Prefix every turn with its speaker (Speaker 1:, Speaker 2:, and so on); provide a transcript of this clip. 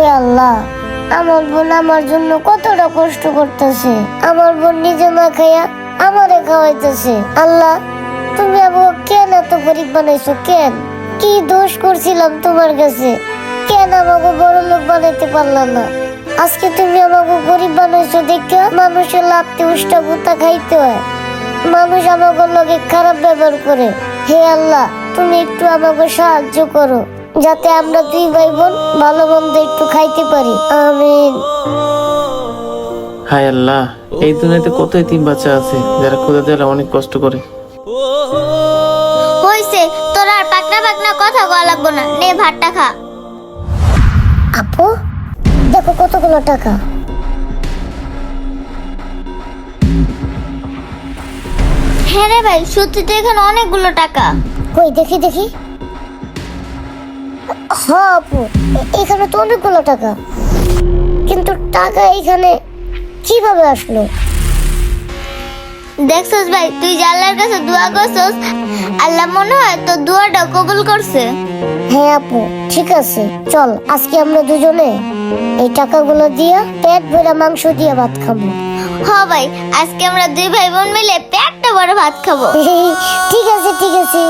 Speaker 1: হে আল্লাহ, আমার বোন আমার জন্য কতটা কষ্ট করতেছে। আমার বোন নিজে না খাইয়া আমারে খাওয়াইতেছে। আল্লাহ, তুমি আমাকে কেন এত গরিব বানাইছো? কেন? কি দোষ করছিলাম তোমার কাছে? কেন আমাকে বড় লোক বানাইতে পারলাম না? আজকে তুমি আমাকে গরিব বানাইছো দেখে মানুষের লাভতে উষ্টা গুতা খাইতে হয়। মানুষ আমাকে লগে খারাপ ব্যবহার করে। হে আল্লাহ, তুমি একটু আমাকে সাহায্য করো, যাতে আমরা দুই ভাই বোন ভালো মন্দ একটু খাইতে পারি। আমিন।
Speaker 2: হায় আল্লাহ, এই দুনিয়াতে কত এতিম বাচ্চা আছে যারা খোদা দেওয়ালা অনেক কষ্ট করে।
Speaker 3: হইছে, তোর আর পাকনা পাকনা কথা কওয়া লাগবো না, নে ভাতটা খা।
Speaker 1: আপু, দেখো কতগুলো টাকা।
Speaker 3: হ্যাঁ রে ভাই, সত্যি তো এখানে অনেকগুলো টাকা।
Speaker 1: কই দেখি দেখি। হ্যাঁ আপু, এখানে তো অনেকগুলো টাকা, কিন্তু টাকা এখানে কিভাবে আসলো?
Speaker 3: দেখছস ভাই, তুই যে আল্লাহর কাছে দোয়া করছস, আল্লাহ মনে হয় তোর দোয়াটা কবুল করছে।
Speaker 1: হ্যাঁ আপু, ঠিক আছে, চল আজকে আমরা দুজনে এই টাকাগুলো দিয়া পেট ভরা মাংস দিয়ে ভাত খাবো।
Speaker 3: হ ভাই, আজকে আমরা দুই ভাই বোন মিলে পেটটা বড় ভাত খাবো।
Speaker 1: ঠিক আছে ঠিক আছে।